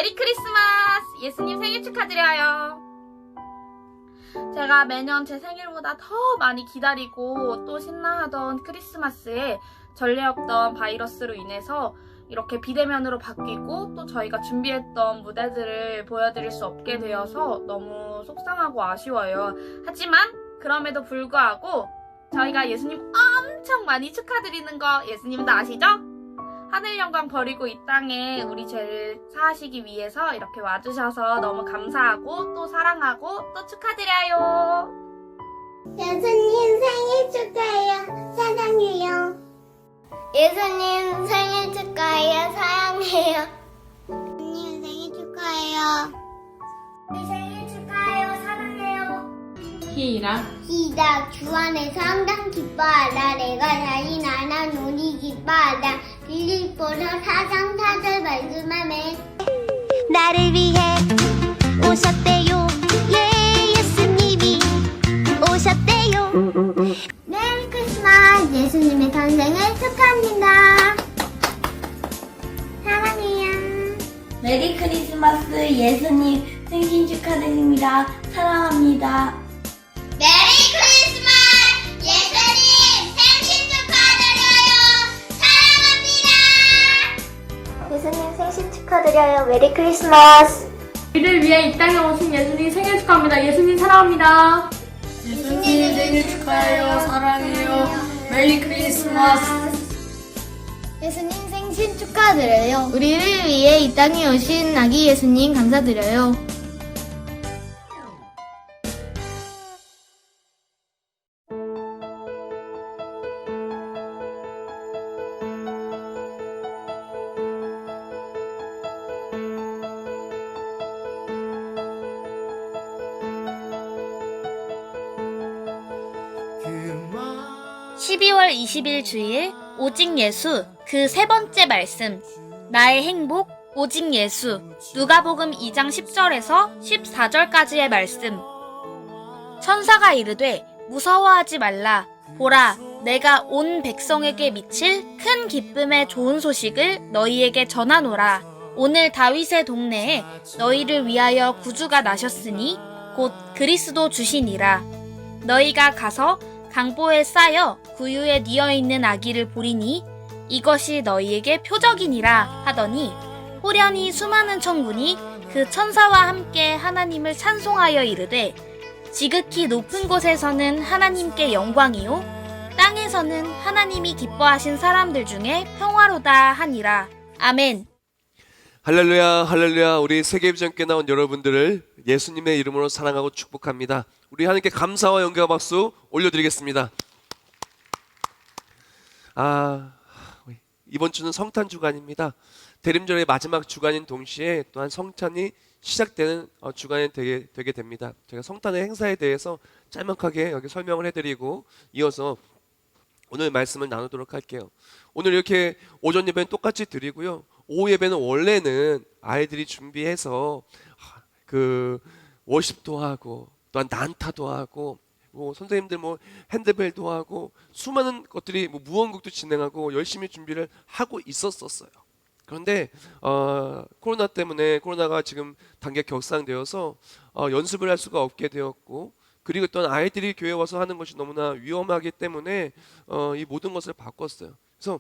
메리 크리스마스! 예수님 생일 축하드려요. 제가 매년 제 생일보다 더 많이 기다리고 또 신나하던 크리스마스에 전례 없던 바이러스로 인해서 이렇게 비대면으로 바뀌고 또 저희가 준비했던 무대들을 보여드릴 수 없게 되어서 너무 속상하고 아쉬워요. 하지만 그럼에도 불구하고 저희가 예수님 엄청 많이 축하드리는 거 예수님도 아시죠? 하늘 영광 버리고 이 땅에 우리 죄를 사하시기 위해서 이렇게 와주셔서 너무 감사하고 또 사랑하고 또 축하드려요. 예수님 생일 축하해요. 사랑해요. 예수님 생일 축하해요. 사랑해요. 예수님 생일 축하해요. 우리 생일 축하해요. 사랑해요. 시작. 주 안에서 항상 기뻐하라. 내가 자신 하나 우리 기뻐하라. 빌립보서 4장 4절 말씀하며 나를 위해 오셨대요. 예, 예수님이 오셨대요. 메리 크리스마스. 예수님의 탄생을 축하합니다. 사랑해요. 메리 크리스마스. 예수님 생신 축하드립니다. 사랑합니다. 메리 크리스마스. 예수님 생신 축하드려요. 사랑합니다. 예수님 생신 축하드려요. 메리 크리스마스. 우리를 위해 이 땅에 오신 예수님 생일 축하합니다. 예수님 사랑합니다. 예수님 생일 축하해요. 사랑해요. 메리 크리스마스. 예수님 생신 축하드려요. 우리를 위해 이 땅에 오신 아기 예수님 감사드려요. 그 12월 20일 주일 오직 예수 그 세 번째 말씀 나의 행복 오직 예수 누가복음 2장 10절에서 14절까지의 말씀 천사가 이르되 무서워하지 말라 보라 내가 온 백성에게 미칠 큰 기쁨의 좋은 소식을 너희에게 전하노라 오늘 다윗의 동네에 너희를 위하여 구주가 나셨으니 곧 그리스도 주시니라 너희가 가서 강보에 쌓여 구유에 뉘어있는 아기를 보리니 이것이 너희에게 표적이니라 하더니 호련히 수많은 천군이 그 천사와 함께 하나님을 찬송하여 이르되 지극히 높은 곳에서는 하나님께 영광이요 땅에서는 하나님이 기뻐하신 사람들 중에 평화로다 하니라. 아멘. 할렐루야 할렐루야. 우리 세계비전께 나온 여러분들을 예수님의 이름으로 사랑하고 축복합니다. 우리 하나님께 감사와 영광 박수 올려드리겠습니다. 이번 주는 성탄 주간입니다. 대림절의 마지막 주간인 동시에 또한 성탄이 시작되는 주간이 되게 됩니다. 제가 성탄의 행사에 대해서 짤막하게 여기 설명을 해드리고 이어서 오늘 말씀을 나누도록 할게요. 오늘 이렇게 오전 예배는 똑같이 드리고요. 오후 예배는 원래는 아이들이 준비해서 그 워십도 하고 또한 난타도 하고 선생님들 핸드벨도 하고 수많은 것들이 무언국도 진행하고 열심히 준비를 하고 있었어요. 그런데 코로나 때문에 코로나가 지금 단계 격상되어서 연습을 할 수가 없게 되었고 그리고 또한 아이들이 교회에 와서 하는 것이 너무나 위험하기 때문에 이 모든 것을 바꿨어요. 그래서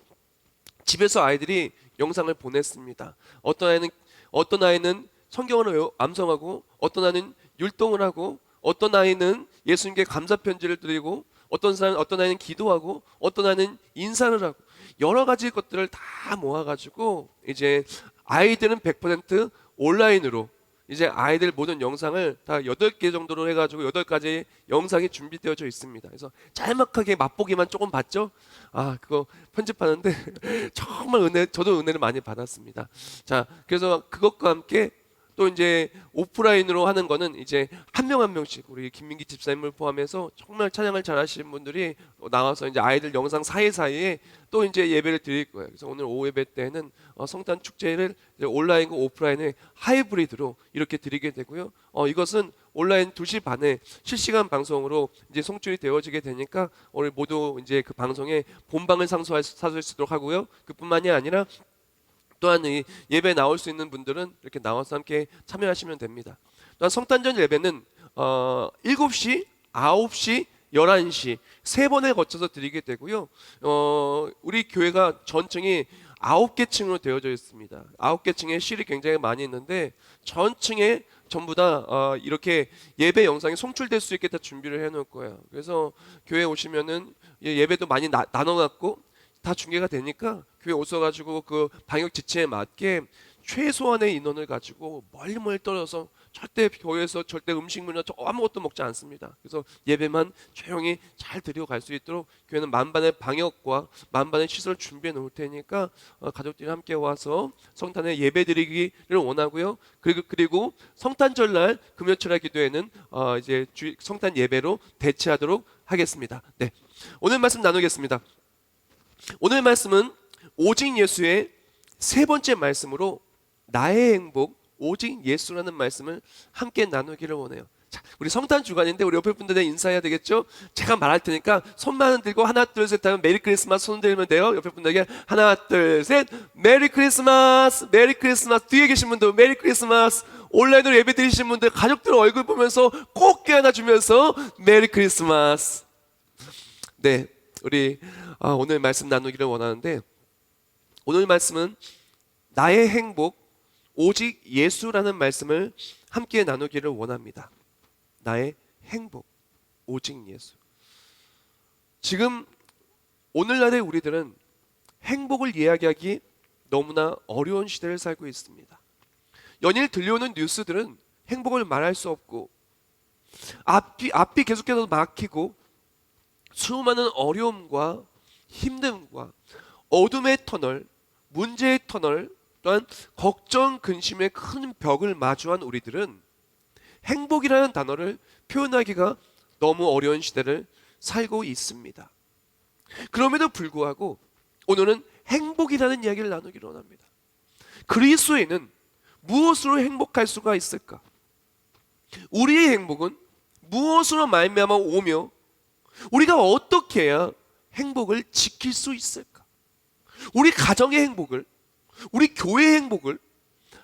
집에서 아이들이 영상을 보냈습니다. 어떤 아이는 성경을 암송하고 어떤 아이는 율동을 하고 어떤 아이는 예수님께 감사 편지를 드리고 어떤 아이는 기도하고 어떤 아이는 인사를 하고 여러 가지 것들을 다 모아가지고 이제 아이들은 100% 온라인으로 이제 아이들 모든 영상을 다 8개 정도로 해가지고 8가지 영상이 준비되어져 있습니다. 그래서 짤막하게 맛보기만 조금 봤죠? 그거 편집하는데 정말 저도 은혜를 많이 받았습니다. 자, 그래서 그것과 함께 또 이제 오프라인으로 하는 거는 이제 한 명 한 명씩 우리 김민기 집사님을 포함해서 정말 찬양을 잘하시는 분들이 나와서 이제 아이들 영상 사이사이에 또 이제 예배를 드릴 거예요. 그래서 오늘 오후 예배 때는 성탄 축제를 이제 온라인과 오프라인의 하이브리드로 이렇게 드리게 되고요. 이것은 온라인 2시 반에 실시간 방송으로 이제 송출이 되어지게 되니까 오늘 모두 이제 그 방송에 본방을 상수할 수 있도록 하고요. 그뿐만이 아니라 또한 이 예배 나올 수 있는 분들은 이렇게 나와서 함께 참여하시면 됩니다. 또한 성탄절 예배는 7시, 9시, 11시 세 번에 거쳐서 드리게 되고요. 우리 교회가 전층이 9개 층으로 되어져 있습니다. 9개 층에 실이 굉장히 많이 있는데 전층에 전부 다 이렇게 예배 영상이 송출될 수 있게 다 준비를 해놓을 거예요. 그래서 교회 오시면은 예배도 많이 나눠갖고 다 중계가 되니까 교회 오셔가지고 그 방역 지침에 맞게 최소한의 인원을 가지고 멀리 떨어져서 절대 교회에서 절대 음식물이나 아무것도 먹지 않습니다. 그래서 예배만 조용히 잘 드리고 갈 수 있도록 교회는 만반의 방역과 만반의 시설을 준비해 놓을 테니까 가족들이 함께 와서 성탄에 예배 드리기를 원하고요. 그리고 성탄절날 금요철야 기도회는 이제 성탄 예배로 대체하도록 하겠습니다. 네, 오늘 말씀 나누겠습니다. 오늘 말씀은 오직 예수의 세 번째 말씀으로 나의 행복 오직 예수라는 말씀을 함께 나누기를 원해요. 자, 우리 성탄 주간인데 우리 옆에 분들에 인사해야 되겠죠? 제가 말할 테니까 손만 들고 하나 둘 셋 하면 메리 크리스마스 손 들면 돼요. 옆에 분들에게 하나 둘 셋 메리 크리스마스 메리 크리스마스. 뒤에 계신 분들 메리 크리스마스. 온라인으로 예배 드리신 분들 가족들 얼굴 보면서 꼭 껴안아 주면서 메리 크리스마스. 네, 우리 오늘 말씀 나누기를 원하는데 오늘 말씀은 나의 행복 오직 예수라는 말씀을 함께 나누기를 원합니다. 나의 행복 오직 예수. 지금 오늘날의 우리들은 행복을 이야기하기 너무나 어려운 시대를 살고 있습니다. 연일 들려오는 뉴스들은 행복을 말할 수 없고 앞이 계속해서 막히고 수많은 어려움과 힘듦과 어둠의 터널, 문제의 터널, 또한 걱정, 근심의 큰 벽을 마주한 우리들은 행복이라는 단어를 표현하기가 너무 어려운 시대를 살고 있습니다. 그럼에도 불구하고 오늘은 행복이라는 이야기를 나누기를 원합니다. 그리스도인은 무엇으로 행복할 수가 있을까? 우리의 행복은 무엇으로 말미암아 오며 우리가 어떻게 해야 행복을 지킬 수 있을까? 우리 가정의 행복을, 우리 교회의 행복을,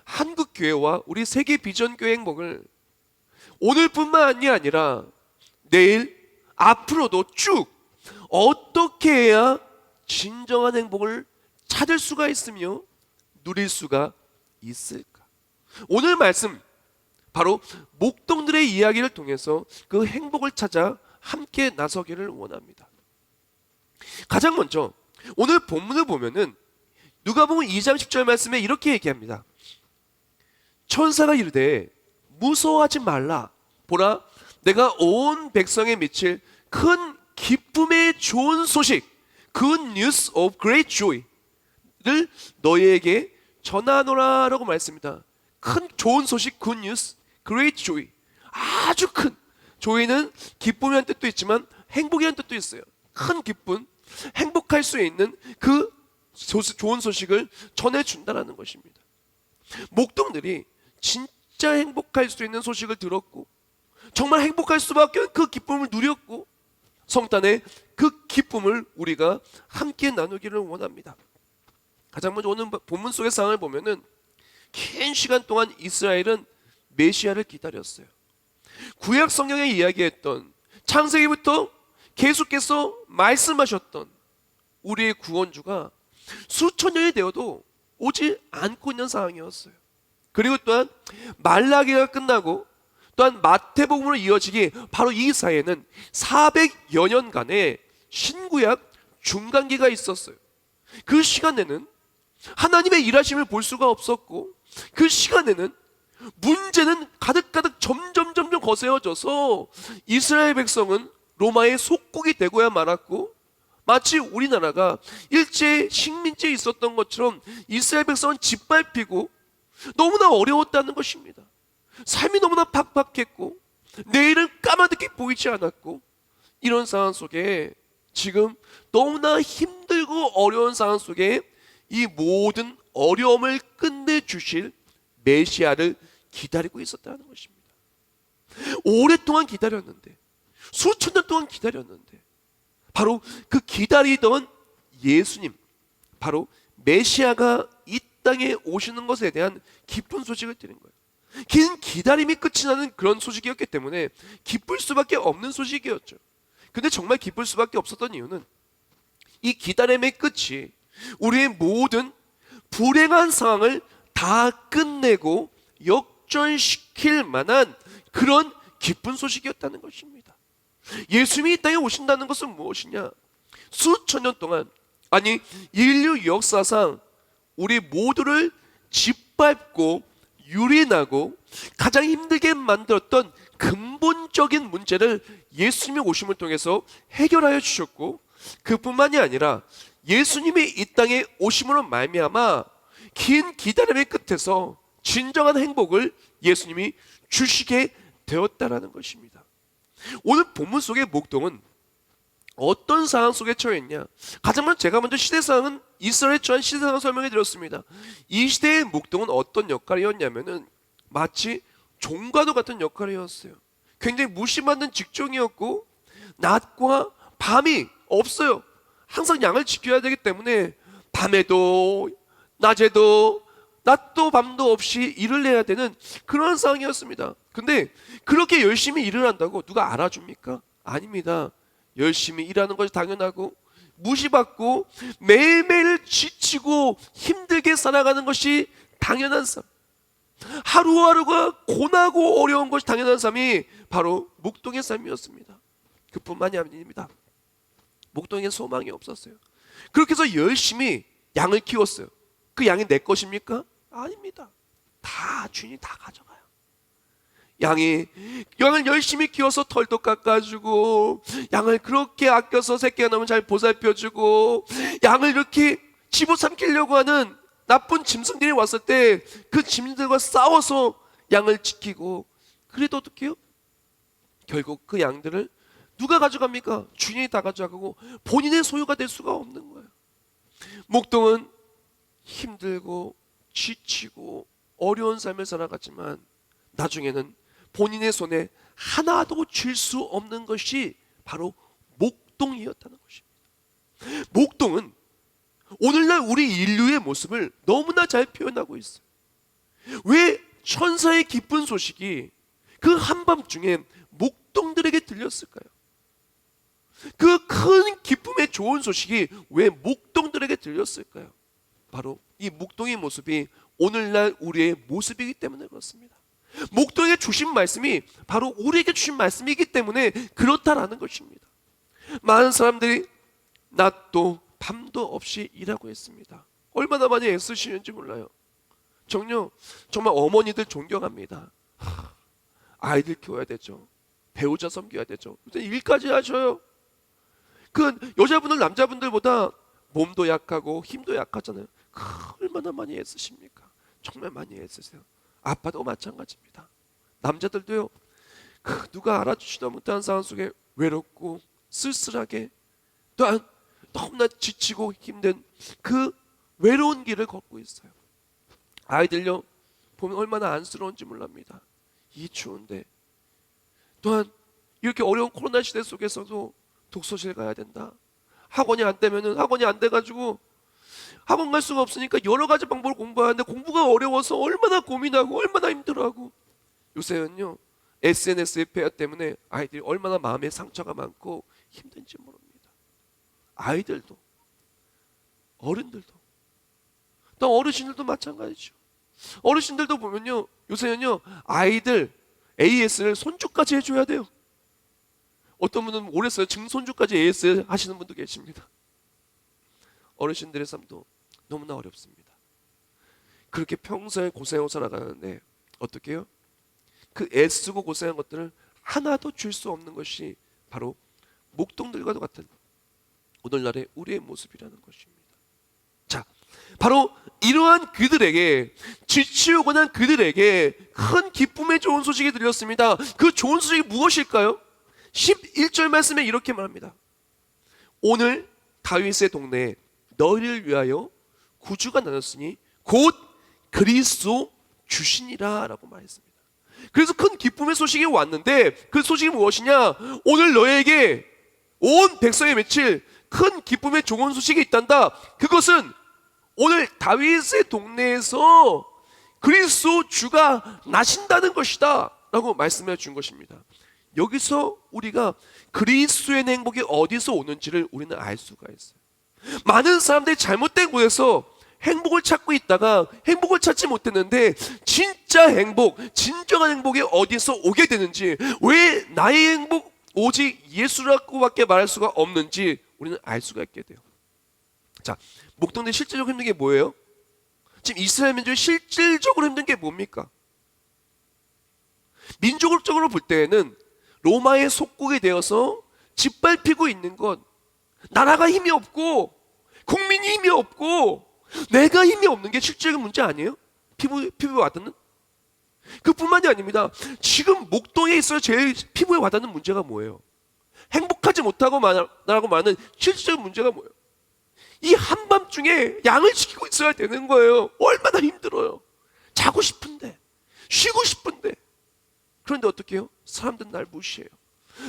한국 교회와 우리 세계 비전 교회 행복을 오늘뿐만이 아니라 내일 앞으로도 쭉 어떻게 해야 진정한 행복을 찾을 수가 있으며 누릴 수가 있을까? 오늘 말씀 바로 목동들의 이야기를 통해서 그 행복을 찾아 함께 나서기를 원합니다. 가장 먼저 오늘 본문을 보면은 누가복음 2장 10절 말씀에 이렇게 얘기합니다. 천사가 이르되 무서워하지 말라. 보라, 내가 온 백성에 미칠 큰 기쁨의 좋은 소식, Good news of great joy를 너희에게 전하노라 라고 말했습니다. 큰 좋은 소식, Good news, great joy. 아주 큰 joy는 기쁨이라는 뜻도 있지만 행복이라는 뜻도 있어요. 큰 기쁨, 행복할 수 있는 그 좋은 소식을 전해준다는 것입니다. 목동들이 진짜 행복할 수 있는 소식을 들었고 정말 행복할 수밖에 없는 그 기쁨을 누렸고 성탄의 그 기쁨을 우리가 함께 나누기를 원합니다. 가장 먼저 오늘 본문 속의 상황을 보면은 긴 시간 동안 이스라엘은 메시아를 기다렸어요. 구약 성경에 이야기했던 창세기부터 계속해서 말씀하셨던 우리의 구원주가 수천 년이 되어도 오지 않고 있는 상황이었어요. 그리고 또한 말라기가 끝나고 또한 마태복음으로 이어지기 바로 이 사이에는 400여 년간의 신구약 중간기가 있었어요. 그 시간에는 하나님의 일하심을 볼 수가 없었고 그 시간에는 문제는 가득가득 점점 거세어져서 이스라엘 백성은 로마의 속국이 되고야 말았고 마치 우리나라가 일제 식민지에 있었던 것처럼 이스라엘 백성은 짓밟히고 너무나 어려웠다는 것입니다. 삶이 너무나 팍팍했고 내일은 까마득히 보이지 않았고 이런 상황 속에 지금 너무나 힘들고 어려운 상황 속에 이 모든 어려움을 끝내주실 메시아를 기다리고 있었다는 것입니다. 오랫동안 기다렸는데 수천 년 동안 기다렸는데 바로 그 기다리던 예수님, 바로 메시아가 이 땅에 오시는 것에 대한 기쁜 소식을 드린 거예요. 긴 기다림이 끝이 나는 그런 소식이었기 때문에 기쁠 수밖에 없는 소식이었죠. 근데 정말 기쁠 수밖에 없었던 이유는 이 기다림의 끝이 우리의 모든 불행한 상황을 다 끝내고 역전시킬 만한 그런 기쁜 소식이었다는 것입니다. 예수님이 이 땅에 오신다는 것은 무엇이냐? 수천 년 동안, 아니 인류 역사상 우리 모두를 짓밟고 유린하고 가장 힘들게 만들었던 근본적인 문제를 예수님의 오심을 통해서 해결하여 주셨고, 그뿐만이 아니라 예수님이 이 땅에 오심으로 말미암아 긴 기다림의 끝에서 진정한 행복을 예수님이 주시게 되었다라는 것입니다. 오늘 본문 속의 목동은 어떤 상황 속에 처해 있냐? 가장 먼저 제가 먼저 시대 상황은 이스라엘에 처한 시대 상황을 설명해 드렸습니다. 이 시대의 목동은 어떤 역할이었냐면은 마치 종과도 같은 역할이었어요. 굉장히 무시받는 직종이었고 낮과 밤이 없어요. 항상 양을 지켜야 되기 때문에 밤에도 낮에도 낮도 밤도 없이 일을 해야 되는 그런 상황이었습니다. 근데 그렇게 열심히 일을 한다고 누가 알아줍니까? 아닙니다. 열심히 일하는 것이 당연하고 무시받고 매일매일 지치고 힘들게 살아가는 것이 당연한 삶, 하루하루가 고나고 어려운 것이 당연한 삶이 바로 목동의 삶이었습니다. 그뿐만이 아닙니다. 목동에는 소망이 없었어요. 그렇게 해서 열심히 양을 키웠어요. 그 양이 내 것입니까? 아닙니다. 다 주인이 다 가져가요. 양을 열심히 키워서 털도 깎아주고, 양을 그렇게 아껴서 새끼가 나면 잘 보살펴주고, 양을 이렇게 집어삼키려고 하는 나쁜 짐승들이 왔을 때 그 짐승들과 싸워서 양을 지키고, 그래도 어떻게 해요? 결국 그 양들을 누가 가져갑니까? 주인이 다 가져가고 본인의 소유가 될 수가 없는 거예요. 목동은 힘들고 지치고 어려운 삶을 살아갔지만 나중에는 본인의 손에 하나도 쥘 수 없는 것이 바로 목동이었다는 것입니다. 목동은 오늘날 우리 인류의 모습을 너무나 잘 표현하고 있어요. 왜 천사의 기쁜 소식이 그 한밤중에 목동들에게 들렸을까요? 그 큰 기쁨의 좋은 소식이 왜 목동들에게 들렸을까요? 바로 이 목동의 모습이 오늘날 우리의 모습이기 때문에 그렇습니다. 목동에 주신 말씀이 바로 우리에게 주신 말씀이기 때문에 그렇다라는 것입니다. 많은 사람들이 낮도 밤도 없이 일하고 있습니다. 얼마나 많이 애쓰시는지 몰라요. 정말 어머니들 존경합니다. 아이들 키워야 되죠. 배우자 섬겨야 되죠. 일까지 하셔요. 그 여자분들 남자분들보다 몸도 약하고 힘도 약하잖아요. 얼마나 많이 애쓰십니까? 정말 많이 애쓰세요. 아빠도 마찬가지입니다. 남자들도요. 누가 알아주지도 못하는 상황 속에 외롭고 쓸쓸하게 또한 너무나 지치고 힘든 그 외로운 길을 걷고 있어요. 아이들요 보면 얼마나 안쓰러운지 몰랍니다. 이 추운데 또한 이렇게 어려운 코로나 시대 속에서도 독서실 가야 된다. 학원이 안 되면은 학원이 안 돼가지고 학원 갈 수가 없으니까 여러 가지 방법을 공부하는데 공부가 어려워서 얼마나 고민하고 얼마나 힘들어하고, 요새는요 SNS의 폐하 때문에 아이들이 얼마나 마음에 상처가 많고 힘든지 모릅니다. 아이들도 어른들도 또 어르신들도 마찬가지죠. 어르신들도 보면요 요새는요 아이들 AS를 손주까지 해줘야 돼요. 어떤 분은 오래 써요. 증손주까지 AS 하시는 분도 계십니다. 어르신들의 삶도 너무나 어렵습니다. 그렇게 평소에 고생하고 살아가는데 어떻게 해요? 그 애쓰고 고생한 것들을 하나도 줄 수 없는 것이 바로 목동들과도 같은 오늘날의 우리의 모습이라는 것입니다. 자, 바로 이러한 그들에게, 지치고 난 그들에게 큰 기쁨의 좋은 소식이 들렸습니다. 그 좋은 소식이 무엇일까요? 11절 말씀에 이렇게 말합니다. 오늘 다윗의 동네에 너희를 위하여 구주가 나눴으니 곧 그리스도 주시니라 라고 말했습니다. 그래서 큰 기쁨의 소식이 왔는데 그 소식이 무엇이냐? 오늘 너에게 온 백성에 맺힐 큰 기쁨의 좋은 소식이 있단다. 그것은 오늘 다윗의 동네에서 그리스도 주가 나신다는 것이다 라고 말씀해 준 것입니다. 여기서 우리가 그리스도의 행복이 어디서 오는지를 우리는 알 수가 있어요. 많은 사람들이 잘못된 곳에서 행복을 찾고 있다가 행복을 찾지 못했는데, 진짜 행복, 진정한 행복이 어디서 오게 되는지, 왜 나의 행복 오직 예수라고밖에 말할 수가 없는지 우리는 알 수가 있게 돼요. 자, 목동들 실질적으로 힘든 게 뭐예요? 지금 이스라엘 민족이 실질적으로 힘든 게 뭡니까? 민족적으로 볼 때에는 로마의 속국이 되어서 짓밟히고 있는 것, 나라가 힘이 없고 국민이 힘이 없고 내가 힘이 없는 게 실질적인 문제 아니에요? 피부에 와닿는? 그뿐만이 아닙니다. 지금 목동에 있어서 제일 피부에 와닿는 문제가 뭐예요? 행복하지 못하고 나라고 말하는 실질적인 문제가 뭐예요? 이 한밤중에 양을 지키고 있어야 되는 거예요. 얼마나 힘들어요. 자고 싶은데, 쉬고 싶은데. 그런데 어떻게 해요? 사람들은 날 무시해요.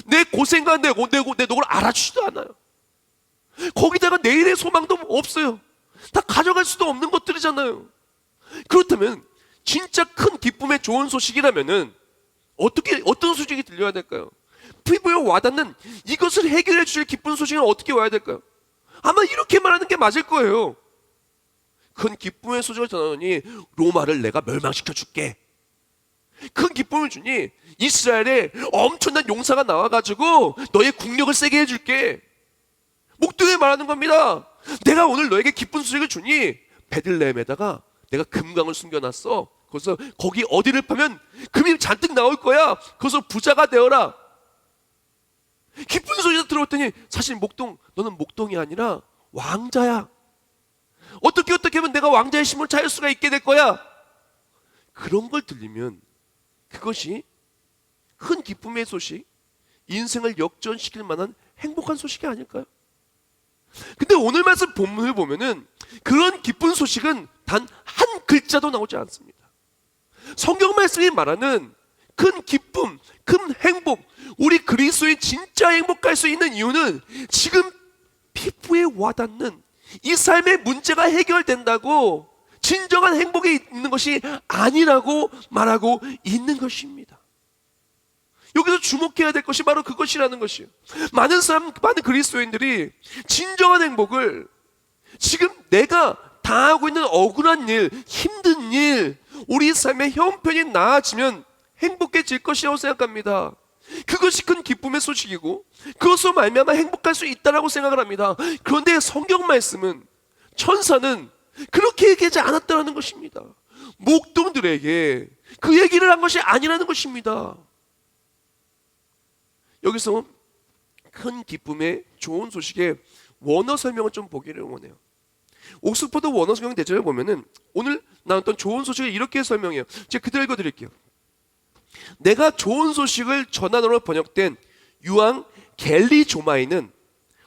내 고생과 내 노고를 알아주지도 않아요. 거기다가 내일의 소망도 없어요. 다 가져갈 수도 없는 것들이잖아요. 그렇다면 진짜 큰 기쁨의 좋은 소식이라면은 어떤 소식이 들려야 될까요? 피부에 와닿는 이것을 해결해 주실 기쁜 소식은 어떻게 와야 될까요? 아마 이렇게 말하는 게 맞을 거예요. 큰 기쁨의 소식을 전하노니 로마를 내가 멸망시켜 줄게. 큰 기쁨을 주니 이스라엘에 엄청난 용사가 나와가지고 너의 국력을 세게 해줄게. 목동에 말하는 겁니다. 내가 오늘 너에게 기쁜 소식을 주니 베들레헴에다가 내가 금강을 숨겨놨어. 그래서 거기 어디를 파면 금이 잔뜩 나올 거야. 거기서 부자가 되어라. 기쁜 소리가 들어봤더니 사실 너는 목동이 아니라 왕자야. 어떻게 하면 내가 왕자의 심을 찾을 수가 있게 될 거야. 그런 걸 들리면 그것이 큰 기쁨의 소식, 인생을 역전시킬 만한 행복한 소식이 아닐까요? 근데 오늘 말씀 본문을 보면은 그런 기쁜 소식은 단 한 글자도 나오지 않습니다. 성경 말씀이 말하는 큰 기쁨, 큰 행복, 우리 그리스도인 진짜 행복할 수 있는 이유는 지금 피부에 와닿는 이 삶의 문제가 해결된다고 진정한 행복이 있는 것이 아니라고 말하고 있는 것입니다. 여기서 주목해야 될 것이 바로 그것이라는 것이에요. 많은 그리스도인들이 진정한 행복을 지금 내가 당하고 있는 억울한 일, 힘든 일, 우리 삶의 형편이 나아지면 행복해질 것이라고 생각합니다. 그것이 큰 기쁨의 소식이고 그것으로 말미암아 행복할 수 있다라고 생각을 합니다. 그런데 성경 말씀은, 천사는 그렇게 얘기하지 않았다는 것입니다. 목동들에게 그 얘기를 한 것이 아니라는 것입니다. 여기서 큰 기쁨의 좋은 소식의 원어 설명을 좀 보기를 원해요. 옥스퍼드 원어 성경 대전을 보면은 오늘 나눴던 좋은 소식을 이렇게 설명해요. 제가 그대로 읽어드릴게요. 내가 좋은 소식을 전하노로 번역된 유앙 겔리조마이는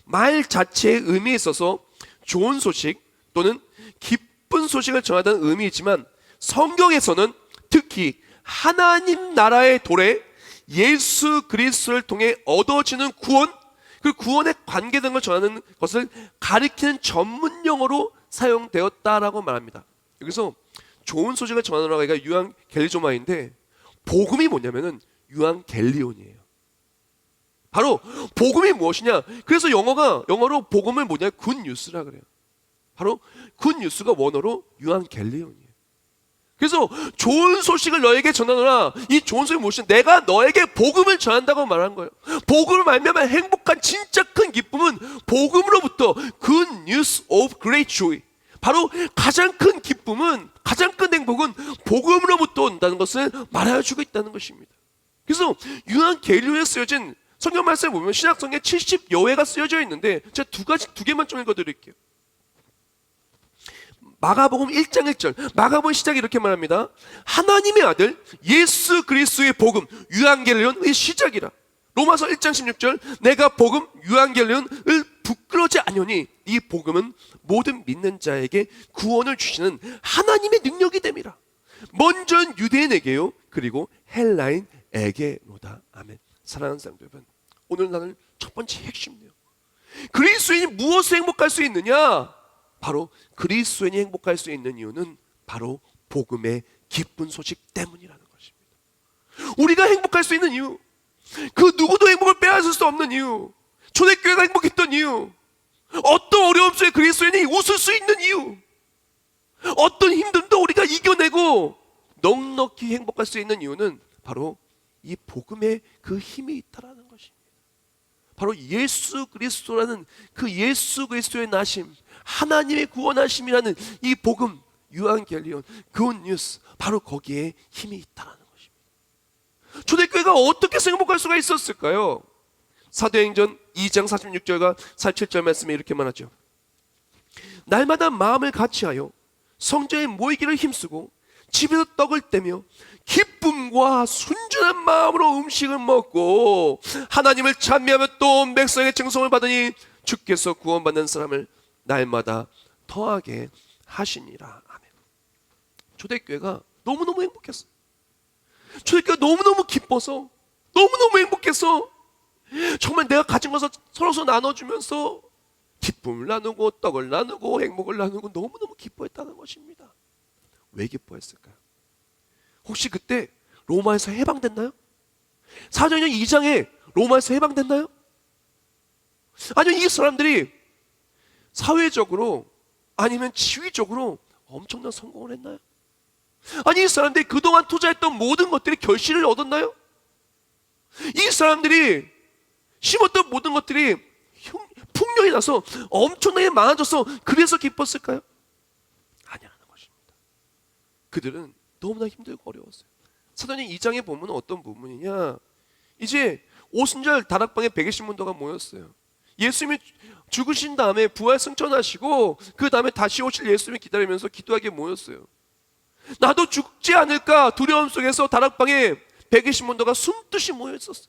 말 자체의 의미에 있어서 좋은 소식 또는 기쁜 소식을 전하다는 의미이지만, 성경에서는 특히 하나님 나라의 도래 예수 그리스도를 통해 얻어지는 구원, 그 구원의 관계 등을 전하는 것을 가리키는 전문 용어로 사용되었다라고 말합니다. 여기서 좋은 소식을 전하노라가 유앙 겔리조마인데, 복음이 뭐냐면은 유앙 겔리온이에요. 바로 복음이 무엇이냐? 그래서 영어로 복음을 뭐냐? 굿뉴스라 그래요. 바로 굿뉴스가 원어로 유앙 겔리온이에요. 그래서 좋은 소식을 너에게 전하노라. 이 좋은 소식이 무엇이냐? 내가 너에게 복음을 전한다고 말한 거예요. 복음을 말미암아 행복한 진짜 큰 기쁨은 복음으로부터 Good News of Great Joy. 바로 가장 큰 기쁨은, 가장 큰 행복은 복음으로부터 온다는 것을 말해주고 있다는 것입니다. 그래서 유한 계류에 쓰여진 성경 말씀을 보면 신약성경에 70여 회가 쓰여져 있는데 제가 두 개만 좀 읽어드릴게요. 마가복음 1장 1절, 마가복음 시작이 이렇게 말합니다. 하나님의 아들 예수 그리스도의 복음 유한겔리온의 시작이라. 로마서 1장 16절, 내가 복음 유한겔리온을 부끄러지 아니오니 이 복음은 모든 믿는 자에게 구원을 주시는 하나님의 능력이 됨이라. 먼저는 유대인에게요, 그리고 헬라인에게로다. 아멘. 사랑하는 사람들 여러분, 오늘 나는 첫 번째 핵심이에요. 그리스도인이 무엇을 행복할 수 있느냐? 바로 그리스도인이 행복할 수 있는 이유는 바로 복음의 기쁜 소식 때문이라는 것입니다. 우리가 행복할 수 있는 이유, 그 누구도 행복을 빼앗을 수 없는 이유, 초대교회가 행복했던 이유, 어떤 어려움 속에 그리스도인이 웃을 수 있는 이유, 어떤 힘듦도 우리가 이겨내고 넉넉히 행복할 수 있는 이유는 바로 이 복음의 그 힘이 있다라는 것입니다. 바로 예수 그리스도라는 그 예수 그리스도의 나심, 하나님의 구원하심이라는 이 복음, 유한겔리온, 굿뉴스, 바로 거기에 힘이 있다라는 것입니다. 초대교회가 어떻게 행복할 수가 있었을까요? 사도행전 2장 46절과 47절 말씀에 이렇게 말하죠. 날마다 마음을 같이하여 성전에 모이기를 힘쓰고 집에서 떡을 떼며 기쁨과 순전한 마음으로 음식을 먹고 하나님을 찬미하며 또 온 백성의称颂을 받으니 주께서 구원받는 사람을 날마다 더하게 하시니라. 아멘. 초대교회가 너무너무 행복했어요. 초대교회가 너무너무 기뻐서, 너무너무 행복해서 정말 내가 가진 것을 서로 나눠주면서 기쁨을 나누고 떡을 나누고 행복을 나누고 너무너무 기뻐했다는 것입니다. 왜 기뻐했을까요? 혹시 그때 로마에서 해방됐나요? 사도행전 2장에 로마에서 해방됐나요? 아니면 이 사람들이 사회적으로 아니면 지위적으로 엄청난 성공을 했나요? 아니 이 사람들이 그동안 투자했던 모든 것들이 결실을 얻었나요? 이 사람들이 심었던 모든 것들이 풍년이 나서 엄청나게 많아져서 그래서 기뻤을까요? 아니라는 것입니다. 그들은 너무나 힘들고 어려웠어요. 사도행전 2장에 보면 어떤 부분이냐, 이제 오순절 다락방에 120문도가 모였어요. 예수님이 죽으신 다음에 부활 승천하시고 그 다음에 다시 오실 예수님을 기다리면서 기도하게 모였어요. 나도 죽지 않을까 두려움 속에서 다락방에 120문도가 숨듯이 모여 있었어요.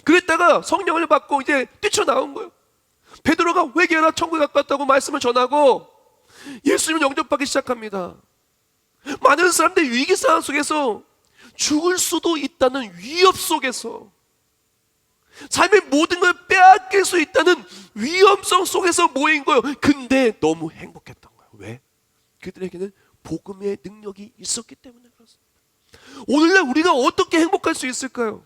그랬다가 성령을 받고 이제 뛰쳐나온 거예요. 베드로가 회개하라 천국에 가깝다고 말씀을 전하고 예수님을 영접하기 시작합니다. 많은 사람들이 위기 상황 속에서 죽을 수도 있다는 위협 속에서, 삶의 모든 걸 빼앗길 수 있다는 위험성 속에서 모인 거예요. 근데 너무 행복했던 거예요. 왜? 그들에게는 복음의 능력이 있었기 때문에 그렇습니다. 오늘날 우리가 어떻게 행복할 수 있을까요?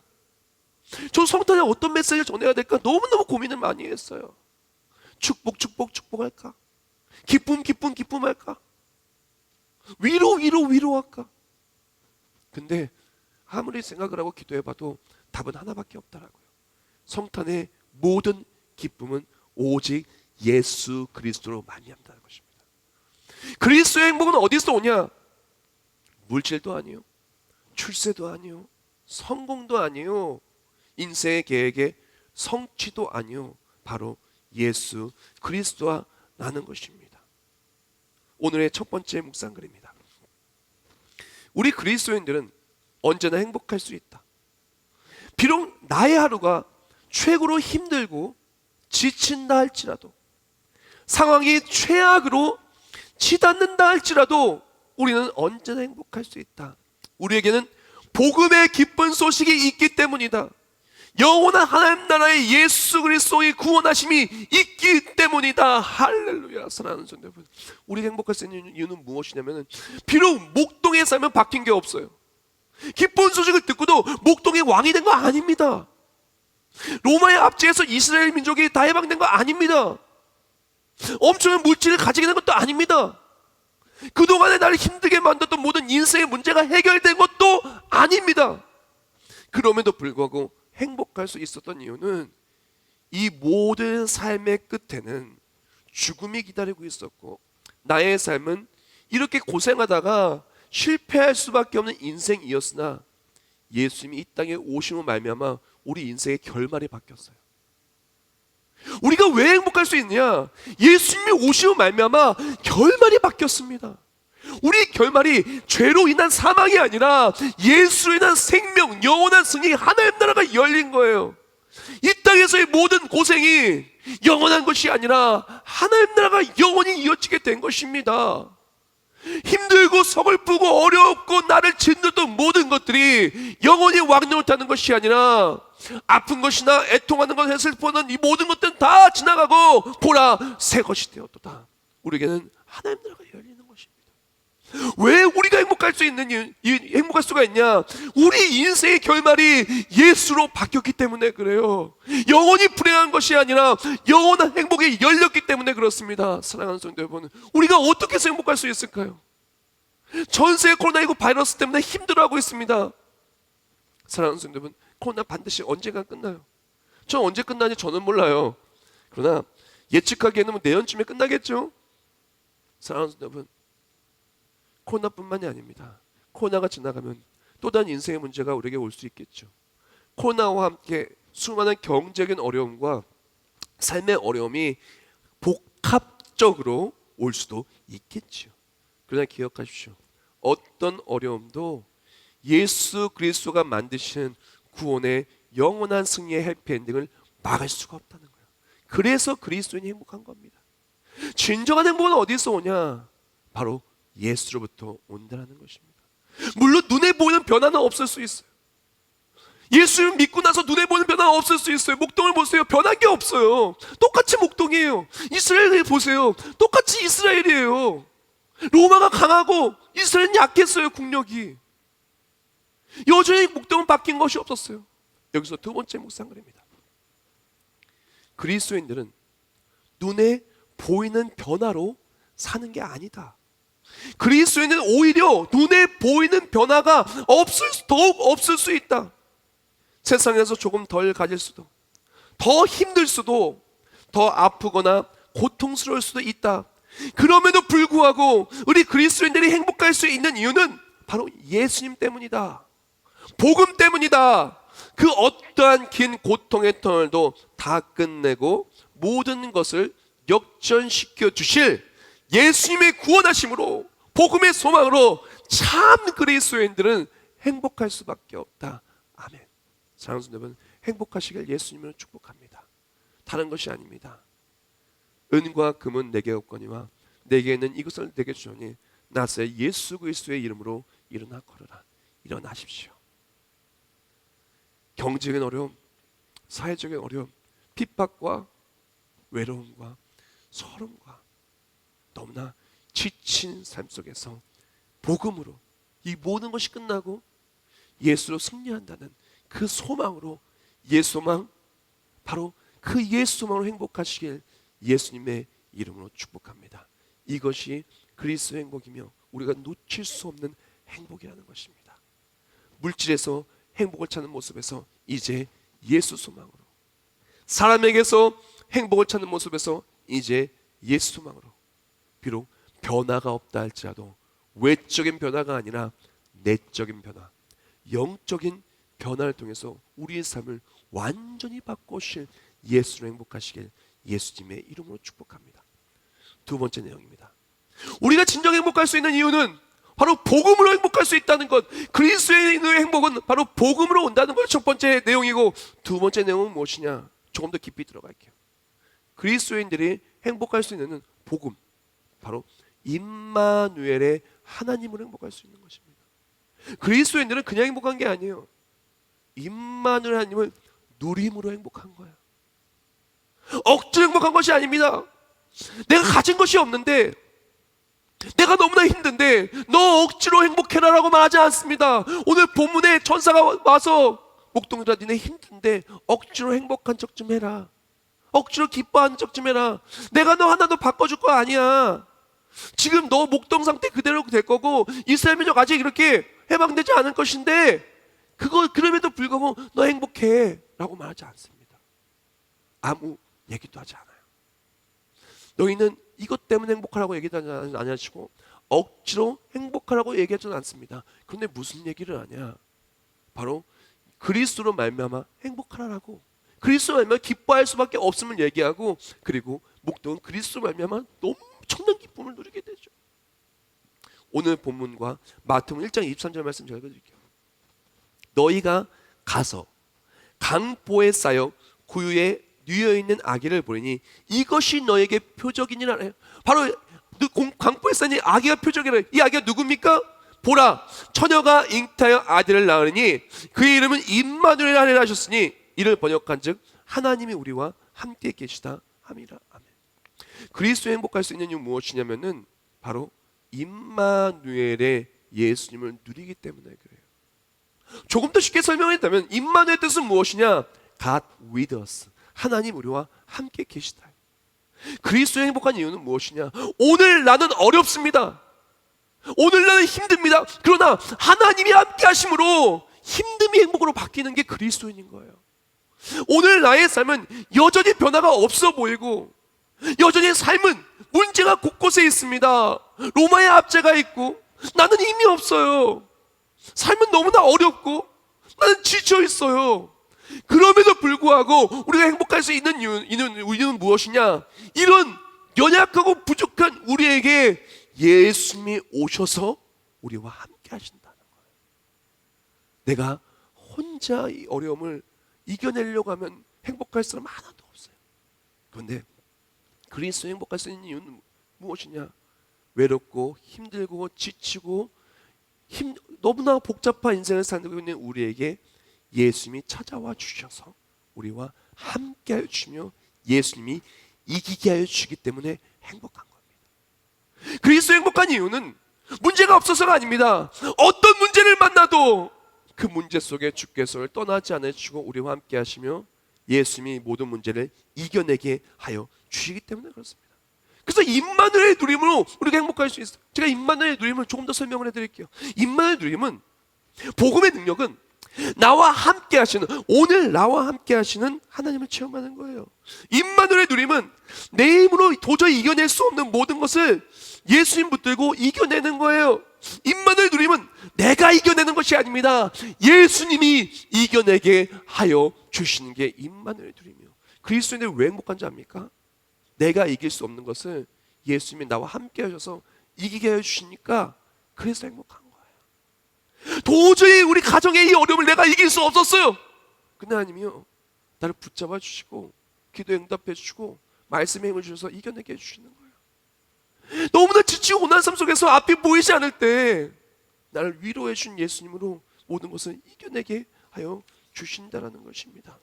저 성탄에 어떤 메시지를 전해야 될까 너무너무 고민을 많이 했어요. 축복 축복 축복할까? 기쁨 기쁨 기쁨할까? 위로 위로 위로할까? 근데 아무리 생각을 하고 기도해봐도 답은 하나밖에 없더라고요. 성탄의 모든 기쁨은 오직 예수 그리스도로 만미한다는 것입니다. 그리스도의 행복은 어디서 오냐? 물질도 아니요, 출세도 아니요, 성공도 아니요, 인생의 계획의 성취도 아니요, 바로 예수 그리스도와 나는 것입니다. 오늘의 첫 번째 묵상글입니다. 우리 그리스도인들은 언제나 행복할 수 있다. 비록 나의 하루가 최고로 힘들고 지친다 할지라도, 상황이 최악으로 치닫는다 할지라도 우리는 언제나 행복할 수 있다. 우리에게는 복음의 기쁜 소식이 있기 때문이다. 영원한 하나님 나라의 예수 그리스도의 구원하심이 있기 때문이다. 할렐루야. 사랑하는 성도 여러분, 우리가 행복할 수 있는 이유는 무엇이냐면, 비록 목동에 살면 바뀐 게 없어요. 기쁜 소식을 듣고도 목동의 왕이 된 거 아닙니다. 로마의 압제에서 이스라엘 민족이 다 해방된 거 아닙니다. 엄청난 물질을 가지게 된 것도 아닙니다. 그동안에 나를 힘들게 만들었던 모든 인생의 문제가 해결된 것도 아닙니다. 그럼에도 불구하고 행복할 수 있었던 이유는 이 모든 삶의 끝에는 죽음이 기다리고 있었고, 나의 삶은 이렇게 고생하다가 실패할 수밖에 없는 인생이었으나 예수님이 이 땅에 오심으로 말미암아 우리 인생의 결말이 바뀌었어요. 우리가 왜 행복할 수 있느냐? 예수님이 오심으로 말미암아 결말이 바뀌었습니다. 우리 결말이 죄로 인한 사망이 아니라 예수로 인한 생명, 영원한 승리, 하나님 나라가 열린 거예요. 이 땅에서의 모든 고생이 영원한 것이 아니라 하나님 나라가 영원히 이어지게 된 것입니다. 힘들고 서글프고 어렵고 나를 짓누르던 모든 것들이 영원히 왕노릇 하는 것이 아니라, 아픈 것이나 애통하는 것, 슬퍼하는 이 모든 것들은 다 지나가고 보라 새 것이 되었도다. 우리에게는 하나님 나라가 열리는 것입니다. 왜 우리가 행복할 수 있는 행복할 수가 있냐? 우리 인생의 결말이 예수로 바뀌었기 때문에 그래요. 영원히 불행한 것이 아니라 영원한 행복이 열렸기 때문에 그렇습니다. 사랑하는 성도 여러분, 우리가 어떻게 해서 행복할 수 있을까요? 전 세계 코로나19 바이러스 때문에 힘들어하고 있습니다. 사랑하는 성도 여러분, 코로나 반드시 언젠가 끝나요. 저 언제 끝나는지 저는 몰라요. 그러나 예측하기에는 내년쯤에 끝나겠죠. 사랑하는 성도 여러분, 코로나뿐만이 아닙니다. 코로나가 지나가면 또 다른 인생의 문제가 우리에게 올 수 있겠죠. 코로나와 함께 수많은 경제적인 어려움과 삶의 어려움이 복합적으로 올 수도 있겠죠. 그러나 기억하십시오. 어떤 어려움도 예수 그리스도가 만드신 구원의 영원한 승리의 해피엔딩을 막을 수가 없다는 거예요. 그래서 그리스도인이 행복한 겁니다. 진정한 행복은 어디서 오냐? 바로 예수로부터 온다는 것입니다. 물론 눈에 보이는 변화는 없을 수 있어요. 예수를 믿고 나서 눈에 보이는 변화는 없을 수 있어요. 목동을 보세요. 변한 게 없어요. 똑같이 목동이에요. 이스라엘을 보세요. 똑같이 이스라엘이에요. 로마가 강하고 이스라엘은 약했어요. 국력이. 여전히 목동은 바뀐 것이 없었어요. 여기서 두 번째 묵상글입니다. 그리스도인들은 눈에 보이는 변화로 사는 게 아니다. 그리스도인은 오히려 눈에 보이는 변화가 더욱 없을 수 있다. 세상에서 조금 덜 가질 수도, 더 힘들 수도, 더 아프거나 고통스러울 수도 있다. 그럼에도 불구하고 우리 그리스도인들이 행복할 수 있는 이유는 바로 예수님 때문이다. 복음 때문이다. 그 어떠한 긴 고통의 터널도 다 끝내고 모든 것을 역전시켜 주실 예수님의 구원하심으로, 복음의 소망으로 참 그리스도인들은 행복할 수밖에 없다. 아멘. 사랑하는 여러분, 행복하시길 예수님으로 축복합니다. 다른 것이 아닙니다. 은과 금은 내게 없거니와 내게는 이것을 내게 주오니 나세 예수 그리스도의 이름으로 일어나 걸어라. 일어나십시오. 경제적인 어려움, 사회적인 어려움, 핍박과 외로움과 서름과 너무나 지친 삶 속에서 복음으로 이 모든 것이 끝나고 예수로 승리한다는 그 소망으로, 예수소망, 바로 그 예수소망으로 행복하시길 예수님의 이름으로 축복합니다. 이것이 그리스도의 행복이며 우리가 놓칠 수 없는 행복이라는 것입니다. 물질에서 행복을 찾는 모습에서 이제 예수 소망으로, 사람에게서 행복을 찾는 모습에서 이제 예수 소망으로, 비록 변화가 없다 할지라도 외적인 변화가 아니라 내적인 변화, 영적인 변화를 통해서 우리의 삶을 완전히 바꾸실 예수로 행복하시길 예수님의 이름으로 축복합니다. 두 번째 내용입니다. 우리가 진정 행복할 수 있는 이유는 바로 복음으로 행복할 수 있다는 것. 그리스도인의 행복은 바로 복음으로 온다는 것. 첫 번째 내용이고, 두 번째 내용은 무엇이냐? 조금 더 깊이 들어갈게요. 그리스도인들이 행복할 수 있는 복음, 바로 임마누엘의 하나님으로 행복할 수 있는 것입니다. 그리스도인들은 그냥 행복한 게 아니에요. 임마누엘 하나님을 누림으로 행복한 거예요. 억지로 행복한 것이 아닙니다. 내가 가진 것이 없는데, 내가 너무나 힘든데 너 억지로 행복해라 라고 말하지 않습니다. 오늘 본문에 천사가 와서 목동들아, 니네 힘든데 억지로 행복한 척 좀 해라. 억지로 기뻐하는 척 좀 해라. 내가 너 하나도 바꿔줄 거 아니야. 지금 너 목동 상태 그대로 될 거고 이스라엘 민족 아직 이렇게 해방되지 않을 것인데 그럼에도 불구하고 너 행복해 라고 말하지 않습니다. 아무 얘기도 하지 않아요. 너희는 이것 때문에 행복하라고 얘기도 안 하시고 억지로 행복하라고 얘기하지는 않습니다. 그런데 무슨 얘기를 하냐? 바로 그리스도로 말미암아 행복하라고, 그리스도로 말미암아 기뻐할 수밖에 없음을 얘기하고, 그리고 목동은 그리스도로 말미암아 엄청난 기쁨을 누리게 되죠. 오늘 본문과 마태복음 1장 23절 말씀 제가 읽어드릴게요. 너희가 가서 강보에 쌓여 구유에 뉘어있는 아기를 보리니 이것이 너에게 표적이니라. 바로 강보에 쌓인 아기가 표적이라. 이 아기가 누굽니까? 보라, 처녀가 잉태하여 아들을 낳으니 그의 이름은 임마누엘 하리라 하셨으니 이를 번역한즉 하나님이 우리와 함께 계시다 함이라. 아멘. 그리스도에 행복할 수 있는 이유는 무엇이냐면은 바로 임마누엘의 예수님을 누리기 때문에 그래요. 조금 더 쉽게 설명했다면 임마누엘의 뜻은 무엇이냐? God with us. 하나님 우리와 함께 계시다. 그리스도에 행복한 이유는 무엇이냐? 오늘 나는 어렵습니다. 오늘 나는 힘듭니다. 그러나 하나님이 함께 하심으로 힘듦이 행복으로 바뀌는 게 그리스도인인 거예요. 오늘 나의 삶은 여전히 변화가 없어 보이고 여전히 삶은 문제가 곳곳에 있습니다. 로마의 압제가 있고 나는 힘이 없어요. 삶은 너무나 어렵고 나는 지쳐 있어요. 그럼에도 불구하고 우리가 행복할 수 있는 이유는 무엇이냐? 이런 연약하고 부족한 우리에게 예수님이 오셔서 우리와 함께 하신다는 거예요. 내가 혼자 이 어려움을 이겨내려고 하면 행복할 사람 하나도 없어요. 그런데 그리스도에 행복할 수 있는 이유는 무엇이냐? 외롭고 힘들고 지치고 너무나 복잡한 인생을 살고 있는 우리에게 예수님이 찾아와 주셔서 우리와 함께 하여 주시며 예수님이 이기게 하여 주시기 때문에 행복한 겁니다. 그리스도 행복한 이유는 문제가 없어서가 아닙니다. 어떤 문제를 만나도 그 문제 속에 주께서 떠나지 않아 주시고 우리와 함께 하시며 예수님이 모든 문제를 이겨내게 하여 주시기 때문에 그렇습니다. 그래서 임마누엘의 누림으로 우리가 행복할 수 있어요. 제가 임마누엘의 누림을 조금 더 설명을 해드릴게요. 임마누엘의 누림은 복음의 능력은 나와 함께 하시는, 오늘 나와 함께 하시는 하나님을 체험하는 거예요. 임마누엘의 누림은 내 힘으로 도저히 이겨낼 수 없는 모든 것을 예수님 붙들고 이겨내는 거예요. 임마누엘의 누림은 내가 이겨내는 것이 아닙니다. 예수님이 이겨내게 하여 주시는 게 임마누엘의 누림이에요. 그리스도인들이 왜 행복한지 압니까? 내가 이길 수 없는 것을 예수님이 나와 함께 하셔서 이기게 하여 주시니까 그래서 행복한 거예요. 도저히 우리 가정의 이 어려움을 내가 이길 수 없었어요. 근데 하나님이요, 나를 붙잡아 주시고 기도에 응답해 주시고 말씀의 힘을 주셔서 이겨내게 해주시는 거예요. 너무나 지치고 고난한 삶 속에서 앞이 보이지 않을 때 나를 위로해 준 예수님으로 모든 것을 이겨내게 하여 주신다라는 것입니다.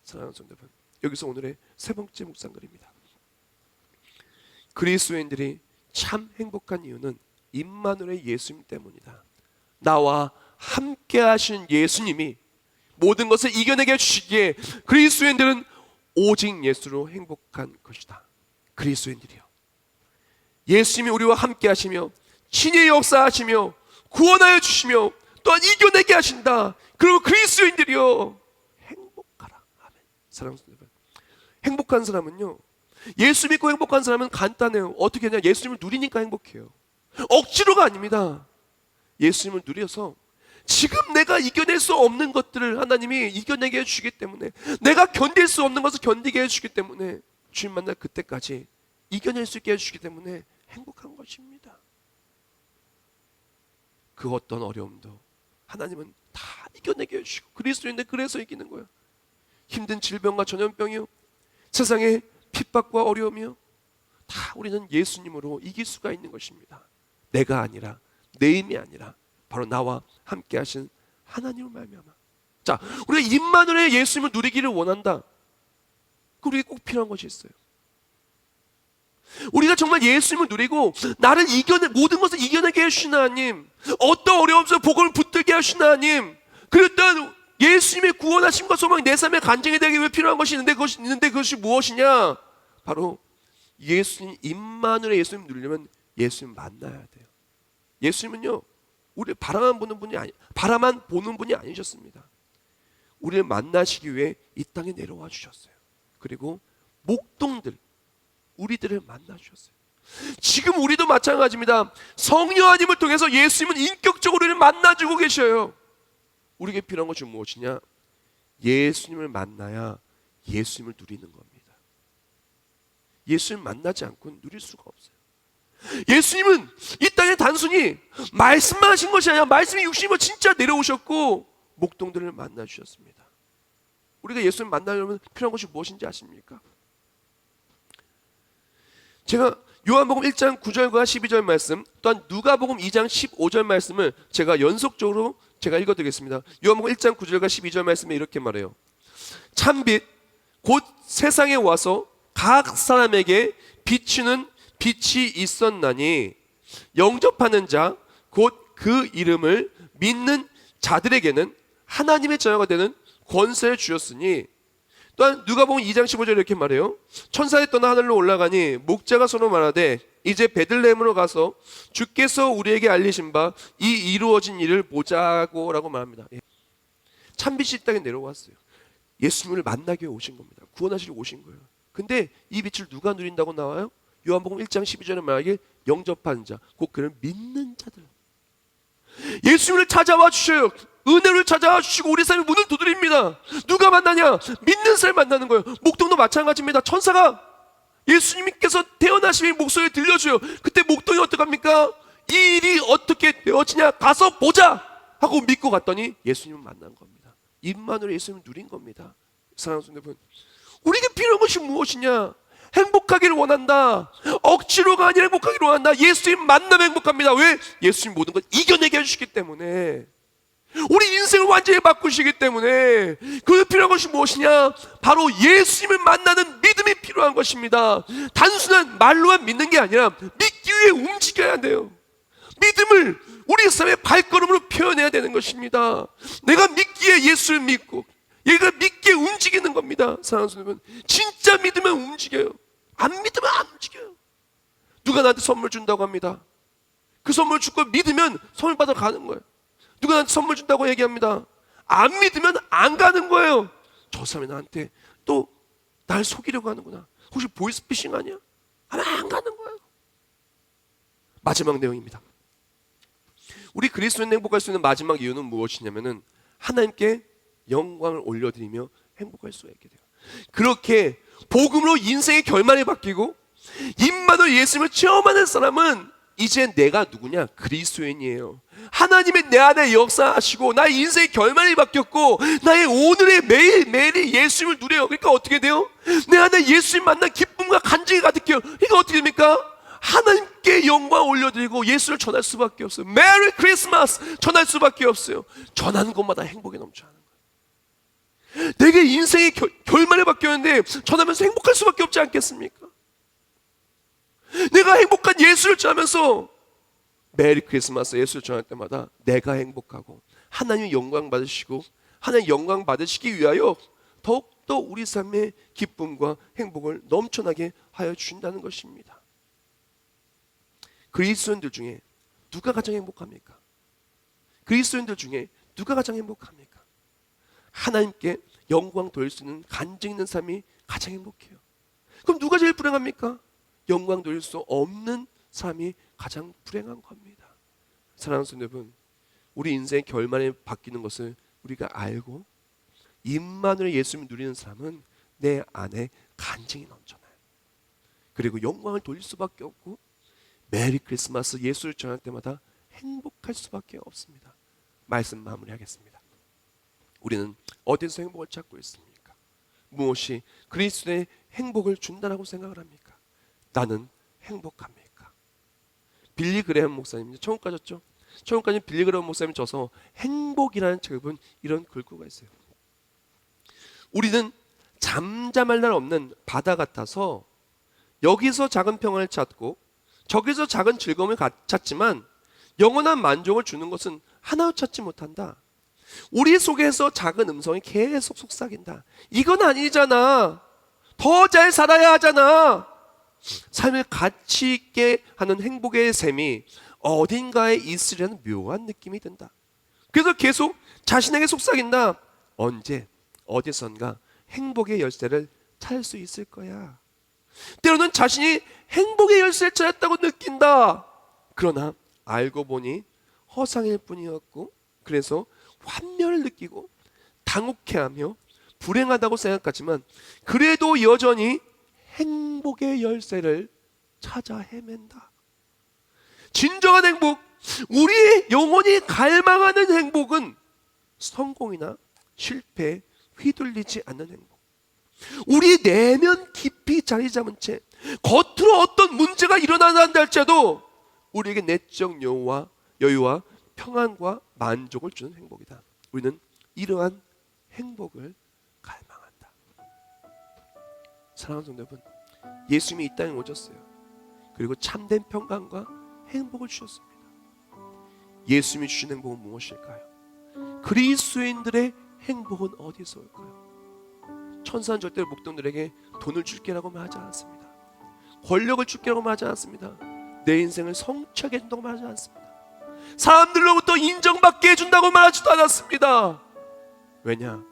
사랑하는 성도 여러분, 여기서 오늘의 세 번째 묵상글입니다. 그리스도인들이 참 행복한 이유는 임마누엘의 예수님 때문이다. 나와 함께 하신 예수님이 모든 것을 이겨내게 해주시기에 그리스도인들은 오직 예수로 행복한 것이다. 그리스도인들이요, 예수님이 우리와 함께 하시며 친히 역사하시며 구원하여 주시며 또한 이겨내게 하신다. 그리고 그리스도인들이요, 행복하라. 아멘. 사랑하는 여러분, 행복한 사람은요, 예수 믿고 행복한 사람은 간단해요. 어떻게 하냐? 예수님을 누리니까 행복해요. 억지로가 아닙니다. 예수님을 누려서 지금 내가 이겨낼 수 없는 것들을 하나님이 이겨내게 해주시기 때문에, 내가 견딜 수 없는 것을 견디게 해주시기 때문에, 주님 만날 그때까지 이겨낼 수 있게 해주시기 때문에 행복한 것입니다. 그 어떤 어려움도 하나님은 다 이겨내게 해주시고, 그리스도인데 그래서 이기는 거예요. 힘든 질병과 전염병이요, 세상의 핍박과 어려움이요, 다 우리는 예수님으로 이길 수가 있는 것입니다. 내가 아니라, 내 힘이 아니라 바로 나와 함께 하신 하나님을 말미암아. 자, 우리가 임마누엘의 예수님을 누리기를 원한다. 그리고 우리에게 꼭 필요한 것이 있어요. 우리가 정말 예수님을 누리고 나를 모든 것을 이겨내게 해주신 하나님, 어떤 어려움 속에 복음을 붙들게 하신 하나님, 그랬던 예수님의 구원하심과 소망이 내 삶의 간증이 되기 위해 필요한 것이 있는데 그것이 무엇이냐? 바로 예수님, 임마누엘의 예수님 누리려면 예수님 만나야 돼요. 예수님은요, 우리 바라만 보는 분이 아니셨습니다. 우리를 만나시기 위해 이 땅에 내려와 주셨어요. 그리고 목동들, 우리들을 만나 주셨어요. 지금 우리도 마찬가지입니다. 성령 하나님을 통해서 예수님은 인격적으로 우리를 만나주고 계셔요. 우리에게 필요한 것이 무엇이냐? 예수님을 만나야 예수님을 누리는 겁니다. 예수님 만나지 않고는 누릴 수가 없어요. 예수님은 이 땅에 단순히 말씀만 하신 것이 아니라 말씀이 육신으로 진짜 내려오셨고 목동들을 만나 주셨습니다. 우리가 예수님 만나려면 필요한 것이 무엇인지 아십니까? 제가 요한복음 1장 9절과 12절 말씀, 또한 누가복음 2장 15절 말씀을 제가 연속적으로 제가 읽어드리겠습니다. 요한복음 1장 9절과 12절 말씀에 이렇게 말해요. 참빛 곧 세상에 와서 각 사람에게 비추는 빛이 있었나니 영접하는 자 곧 그 이름을 믿는 자들에게는 하나님의 자녀가 되는 권세를 주셨으니 또한 누가복음 2장 15절에 이렇게 말해요. 천사에 떠나 하늘로 올라가니 목자가 서로 말하되 이제 베들레헴으로 가서 주께서 우리에게 알리신 바 이 이루어진 일을 보자고 라고 말합니다. 참빛이 이 땅에 내려왔어요. 예수님을 만나기 위해 오신 겁니다. 구원하시려 오신 거예요. 근데 이 빛을 누가 누린다고 나와요? 요한복음 1장 12절에 말하길 영접한 자, 곧 그를 믿는 자들. 예수님을 찾아와 주셔요. 은혜를 찾아와 주시고 우리 삶의 문을 두드립니다. 누가 만나냐? 믿는 사람을 만나는 거예요. 목동도 마찬가지입니다. 천사가 예수님께서 태어나시면 목소리를 들려줘요. 그때 목동이 어떡합니까? 이 일이 어떻게 되어지냐? 가서 보자! 하고 믿고 갔더니 예수님을 만난 겁니다. 입만으로 예수님을 누린 겁니다. 사랑하는 여러분, 우리에게 필요한 것이 무엇이냐? 행복하기를 원한다. 억지로가 아니라 행복하기를 원한다. 예수님 만나면 행복합니다. 왜? 예수님 모든 걸 이겨내게 해주시기 때문에. 우리 인생을 완전히 바꾸시기 때문에. 그 필요한 것이 무엇이냐? 바로 예수님을 만나는 믿음이 필요한 것입니다. 단순한 말로만 믿는 게 아니라 믿기 위해 움직여야 돼요. 믿음을 우리 삶의 발걸음으로 표현해야 되는 것입니다. 내가 믿기에 예수를 믿고 얘가 믿기에 움직이는 겁니다. 사랑하는 여러분, 진짜 믿으면 움직여요. 안 믿으면 안 움직여요. 누가 나한테 선물 준다고 합니다. 그 선물 줄 거 믿으면 선물 받으러 가는 거예요. 누가 나한테 선물 준다고 얘기합니다. 안 믿으면 안 가는 거예요. 저 사람이 나한테 또 날 속이려고 하는구나. 혹시 보이스피싱 아니야? 아마 안 가는 거예요. 마지막 내용입니다. 우리 그리스도인 행복할 수 있는 마지막 이유는 무엇이냐면은 하나님께 영광을 올려드리며 행복할 수가 있게 돼요. 그렇게 복음으로 인생의 결말이 바뀌고 입만으로 예수님을 체험하는 사람은 이제 내가 누구냐? 그리스도인이에요. 하나님의 내 안에 역사하시고 나의 인생의 결말이 바뀌었고 나의 오늘의 매일매일이 예수님을 누려요. 그러니까 어떻게 돼요? 내 안에 예수님 만난 기쁨과 간증이 가득해요. 그러니까 어떻게 됩니까? 하나님께 영광 올려드리고 예수를 전할 수밖에 없어요. 메리 크리스마스 전할 수밖에 없어요. 전하는 것마다 행복이 넘쳐나는 거예요. 내게 인생의 결말이 바뀌었는데 전하면서 행복할 수밖에 없지 않겠습니까? 내가 행복한 예수를 전하면서 메리 크리스마스 예수를 전할 때마다 내가 행복하고 하나님 영광 받으시고 하나님 영광 받으시기 위하여 더욱더 우리 삶의 기쁨과 행복을 넘쳐나게 하여 주신다는 것입니다. 그리스도인들 중에 누가 가장 행복합니까? 그리스도인들 중에 누가 가장 행복합니까? 하나님께 영광 돌릴 수 있는 간증 있는 삶이 가장 행복해요. 그럼 누가 제일 불행합니까? 영광 돌릴 수 없는 삶이 가장 불행한 겁니다. 사랑하는 여러분, 우리 인생의 결말이 바뀌는 것을 우리가 알고 입만으로 예수님을 누리는 사람은 내 안에 간증이 넘쳐나요. 그리고 영광을 돌릴 수밖에 없고 메리 크리스마스 예수를 전할 때마다 행복할 수밖에 없습니다. 말씀 마무리하겠습니다. 우리는 어디서 행복을 찾고 있습니까? 무엇이 그리스도의 행복을 준다라고 생각을 합니까? 나는 행복합니까? 빌리 그레엄 목사님, 천국 가셨죠? 천국 가신 빌리 그레엄 목사님이 써서 행복이라는 책을 본 이런 글귀가 있어요. 우리는 잠잠할 날 없는 바다 같아서 여기서 작은 평안을 찾고 저기서 작은 즐거움을 찾지만 영원한 만족을 주는 것은 하나도 찾지 못한다. 우리 속에서 작은 음성이 계속 속삭인다. 이건 아니잖아. 더 잘 살아야 하잖아. 삶을 가치 있게 하는 행복의 셈이 어딘가에 있으려는 묘한 느낌이 든다. 그래서 계속 자신에게 속삭인다. 언제 어디선가 행복의 열쇠를 찾을 수 있을 거야. 때로는 자신이 행복의 열쇠를 찾았다고 느낀다. 그러나 알고 보니 허상일 뿐이었고 그래서 환멸을 느끼고 당혹해하며 불행하다고 생각하지만 그래도 여전히 행복의 열쇠를 찾아 헤맨다. 진정한 행복, 우리의 영혼이 갈망하는 행복은 성공이나 실패에 휘둘리지 않는 행복. 우리 내면 깊이 자리 잡은 채 겉으로 어떤 문제가 일어난다 할지라도 우리에게 내적 여유와 평안과 만족을 주는 행복이다. 우리는 이러한 행복을 갈망한다. 사랑하는 성도 여러분, 예수님이 이 땅에 오셨어요. 그리고 참된 평강과 행복을 주셨습니다. 예수님이 주신 행복은 무엇일까요? 그리스도인들의 행복은 어디서 올까요? 천사는 절대로 목동들에게 돈을 줄게라고 말하지 않았습니다. 권력을 줄게라고 말하지 않았습니다. 내 인생을 성취하게 해준다고 말하지 않았습니다. 사람들로부터 인정받게 해준다고 말하지도 않았습니다. 왜냐?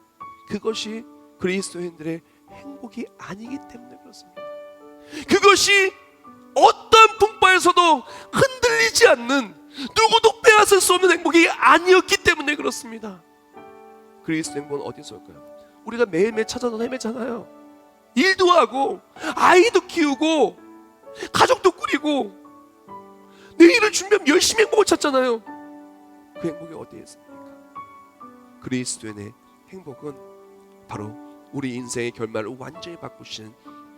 그것이 그리스도인들의 행복이 아니기 때문에 그렇습니다. 그것이 어떤 풍파에서도 흔들리지 않는, 누구도 빼앗을 수 없는 행복이 아니었기 때문에 그렇습니다. 그리스도 행복은 어디서 올까요? 우리가 매일매일 찾아서 헤매잖아요. 일도 하고 아이도 키우고 가족도 꾸리고 내일을 준비하면 열심히 행복을 찾잖아요. 그 행복이 어디에 있습니까? 그리스도인의 행복은 바로 우리 인생의 결말을 완전히 바꾸시는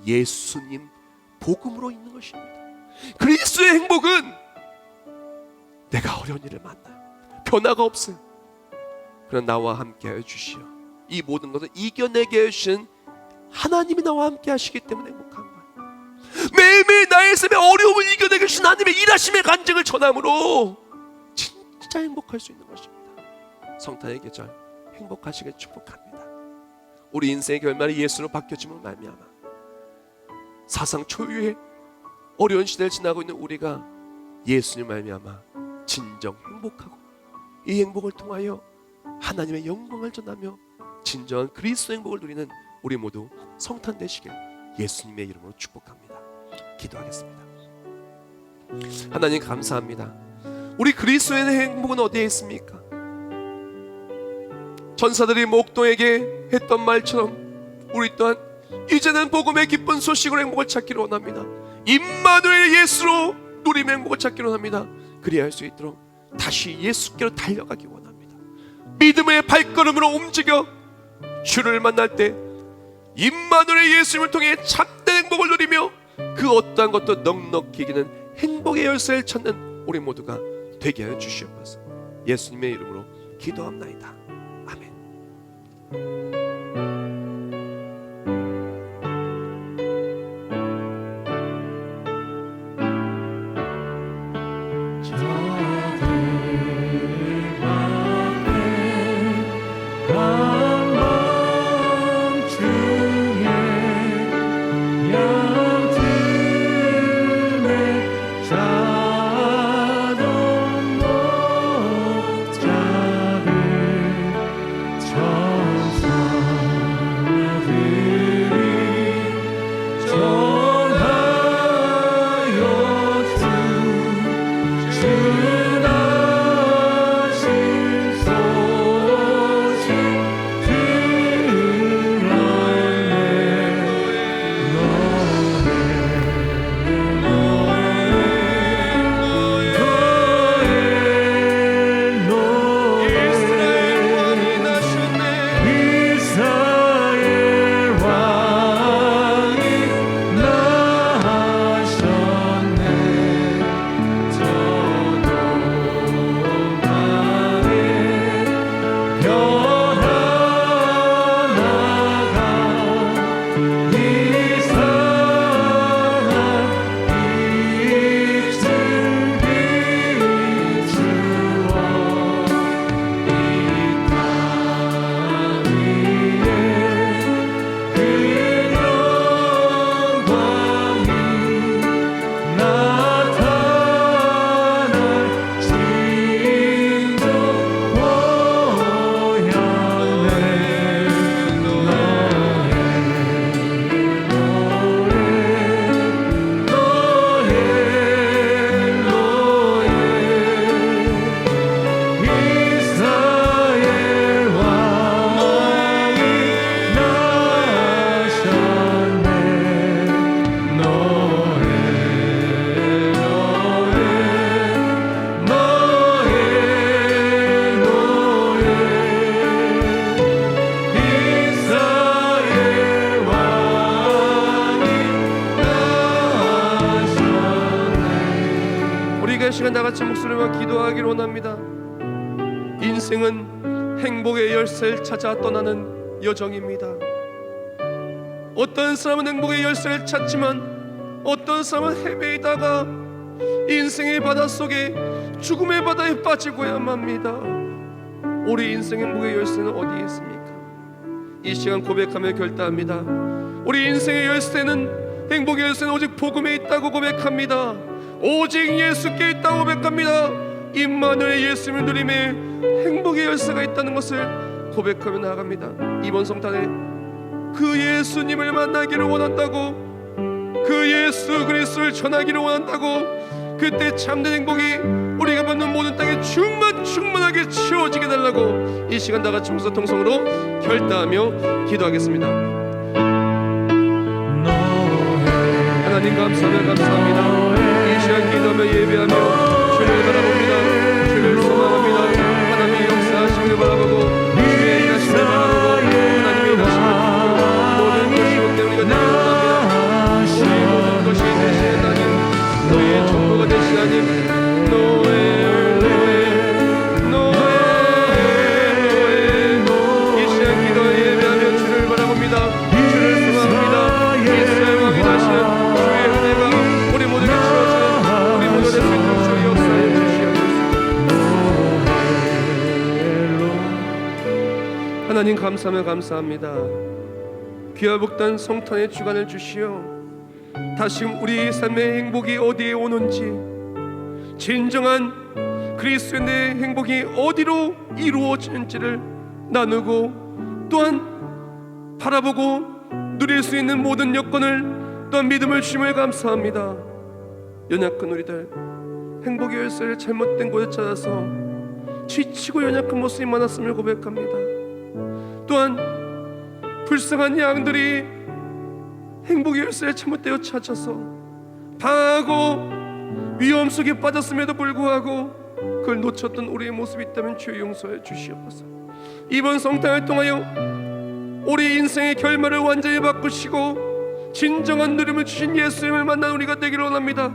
예수님 복음으로 있는 것입니다. 그리스도의 행복은 내가 어려운 일을 만나요. 변화가 없어요. 그러나 나와 함께하여 주시오. 이 모든 것을 이겨내게 해주신 하나님이 나와 함께 하시기 때문에 행복한 거예요. 매일매일 나의 삶의 어려움을 이겨내게 해주신 하나님의 일하심의 간증을 전함으로 진짜 행복할 수 있는 것입니다. 성탄의 계절 행복하시길 축복합니다. 우리 인생의 결말이 예수로 바뀌어짐을 말미암아 사상 초유의 어려운 시대를 지나고 있는 우리가 예수님 말미암아 진정 행복하고 이 행복을 통하여 하나님의 영광을 전하며 진정한 그리스도 행복을 누리는 우리 모두 성탄 되시길 예수님의 이름으로 축복합니다. 기도하겠습니다. 하나님 감사합니다. 우리 그리스도의 행복은 어디에 있습니까? 전사들이 목동에게 했던 말처럼 우리 또한 이제는 복음의 기쁜 소식으로 행복을 찾기를 원합니다. 임마누엘 예수로 누리며 행복을 찾기를 원합니다. 그리할 수 있도록 다시 예수께로 달려가기 원합니다. 믿음의 발걸음으로 움직여 주를 만날 때 임마누엘 예수님을 통해 참된 행복을 누리며 그 어떠한 것도 넉넉히 이기는 행복의 열쇠를 찾는 우리 모두가 되게 하여 주시옵소서. 예수님의 이름으로 기도합나이다. 아멘. 시간 다같이 목소리와 기도하기를 원합니다. 인생은 행복의 열쇠를 찾아 떠나는 여정입니다. 어떤 사람은 행복의 열쇠를 찾지만 어떤 사람은 헤매이다가 인생의 바닷속에 죽음의 바다에 빠지고야 맙니다. 우리 인생 행복의 열쇠는 어디에 있습니까? 이 시간 고백하며 결단합니다. 우리 인생의 열쇠는, 행복의 열쇠는 오직 복음에 있다고 고백합니다. 오직 예수께 있다고 고백합니다. 임마누엘 예수님을 누림에 행복의 열쇠가 있다는 것을 고백하며 나아갑니다. 이번 성탄에 그 예수님을 만나기를 원한다고, 그 예수 그리스도를 전하기를 원한다고, 그때 참된 행복이 우리가 받는 모든 땅에 충만하게 채워지게 달라고 이 시간 다같이 통성으로 결단하며 기도하겠습니다. 하나님 감사합니다. 이 시간 기도하며 예배하며 주를 바라봅니다. 주를 소망합니다. 하나님의 역사하심을 바라보고 주의 일하심을 바라보고 하나님의 일하심을 모든 것이 없네 우리가 되길 원합니다. 우리 모든 것이 되시는 하나님, 너의 전부가 되신 하나님, 이 시간 기도하며 예배하며 주를 바라봅니다. 주를 소망합니다. 이스라엘 왕이 다시 주의 은혜가 우리 모두에게 주어지는 우리 모두의 수 주의 역사에 주시옵소서. 하나님 감사합니다. 귀하 복단 성탄의 주간을 주시어 다시금 우리 삶의 행복이 어디에 오는지, 진정한 그리스도의 행복이 어디로 이루어지는지를 나누고 또한 바라보고 누릴 수 있는 모든 여건을 또한 믿음을 주심을 감사합니다. 연약한 우리들, 행복의 열쇠를 잘못된 곳에 찾아서 지치고 연약한 모습이 많았음을 고백합니다. 또한 불쌍한 양들이 행복의 열쇠를 잘못되어 찾아서 방하고 위험 속에 빠졌음에도 불구하고 그걸 놓쳤던 우리의 모습이 있다면 주의 용서해 주시옵소서. 이번 성탄을 통하여 우리 인생의 결말을 완전히 바꾸시고 진정한 누림을 주신 예수님을 만난 우리가 되기를 원합니다.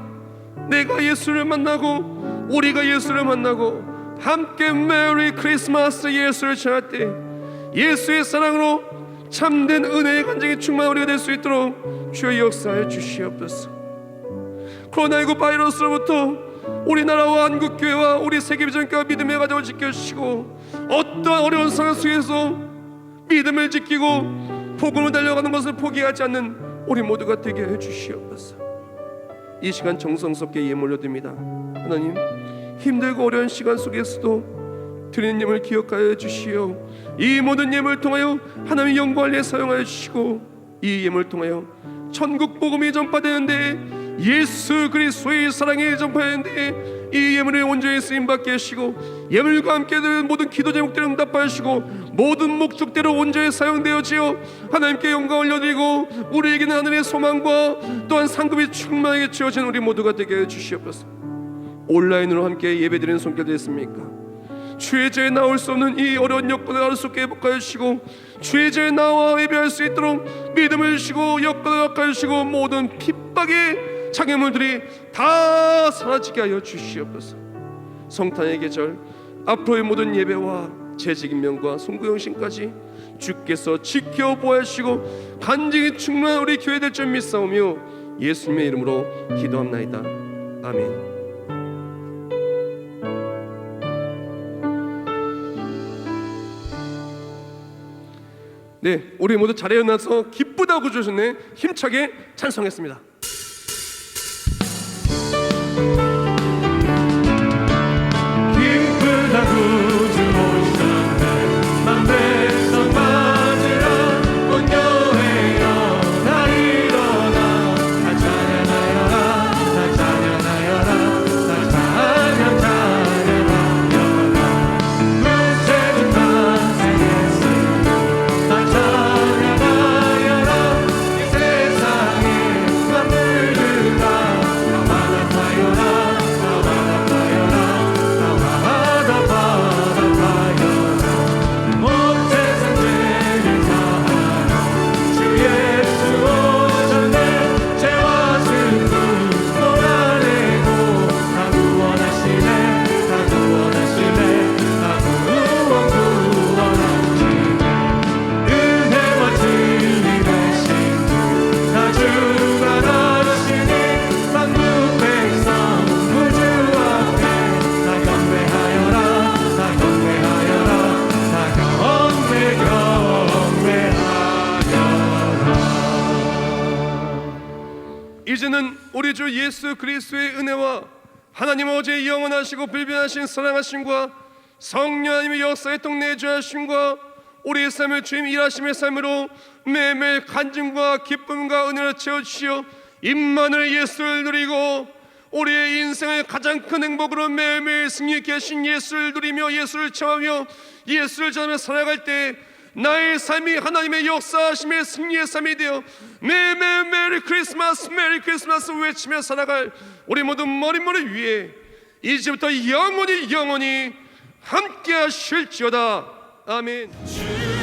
내가 예수를 만나고 우리가 예수를 만나고 함께 메리 크리스마스 예수를 전할 때 예수의 사랑으로 참된 은혜의 간증이 충만한 우리가 될 수 있도록 주의 역사해 주시옵소서. 코로나19 바이러스로부터 우리나라와 한국교회와 우리 세계비전교회와 믿음의 가정을 지켜주시고 어떠한 어려운 상황 속에서 믿음을 지키고 복음을 달려가는 것을 포기하지 않는 우리 모두가 되게 해주시옵소서. 이 시간 정성스럽게 예물 올려드립니다. 하나님, 힘들고 어려운 시간 속에서도 드리는 예물 기억하여 주시오. 이 모든 예물을 통하여 하나님의 영광을 위해 사용하여 주시고 이 예물을 통하여 천국 복음이 전파되는데 예수 그리스도의 사랑이 전파되는데 이 예물을 온전히 쓰임받게 하시고 예물과 함께 드는 모든 기도 제목들을 응답하시고 모든 목적대로 온전히 사용되어지어 하나님께 영광을 올려드리고 우리에게는 하늘의 소망과 또한 상급이 충만하게 채워진 우리 모두가 되게 해주시옵소서. 온라인으로 함께 예배드리는 손길 되었습니까? 주의 제에 나올 수 없는 이 어려운 여건을 하루 속에 회복하여 주시고 주의 제에 나와 예배할 수 있도록 믿음을 주시고 여건을 회복하여 주시고 모든 핍박의 장애물들이 다 사라지게 하여 주시옵소서. 성탄의 계절 앞으로의 모든 예배와 재직임명과 송구영신까지 주께서 지켜보아 주시고 간증이 충만한 우리 교회 될 줄 믿사오며 예수님의 이름으로 기도합나이다. 아멘. 네, 우리 모두 자리에 일어나서 기쁘다고 주셨네. 힘차게 찬송했습니다. 이제는 우리 주 예수 그리스도의 은혜와 하나님 아버지의 영원하시고 불변하신 사랑하심과 성령 하나님의 역사의 동내주하심과 우리의 삶을 주님 일하심의 삶으로 매일매일 간증과 기쁨과 은혜를 채워주시어 임마누엘 예수를 누리고 우리의 인생의 가장 큰 행복으로 매일매일 승리케 하신 예수를 누리며 예수를 청하며 예수를 전하며 살아갈 때 나의 삶이 하나님의 역사하심의 승리의 삶이 되어 매일매일 메리 크리스마스 외치며 살아갈 우리 모두 머릿머리 위에 이제부터 영원히 함께 하실지어다. 아멘.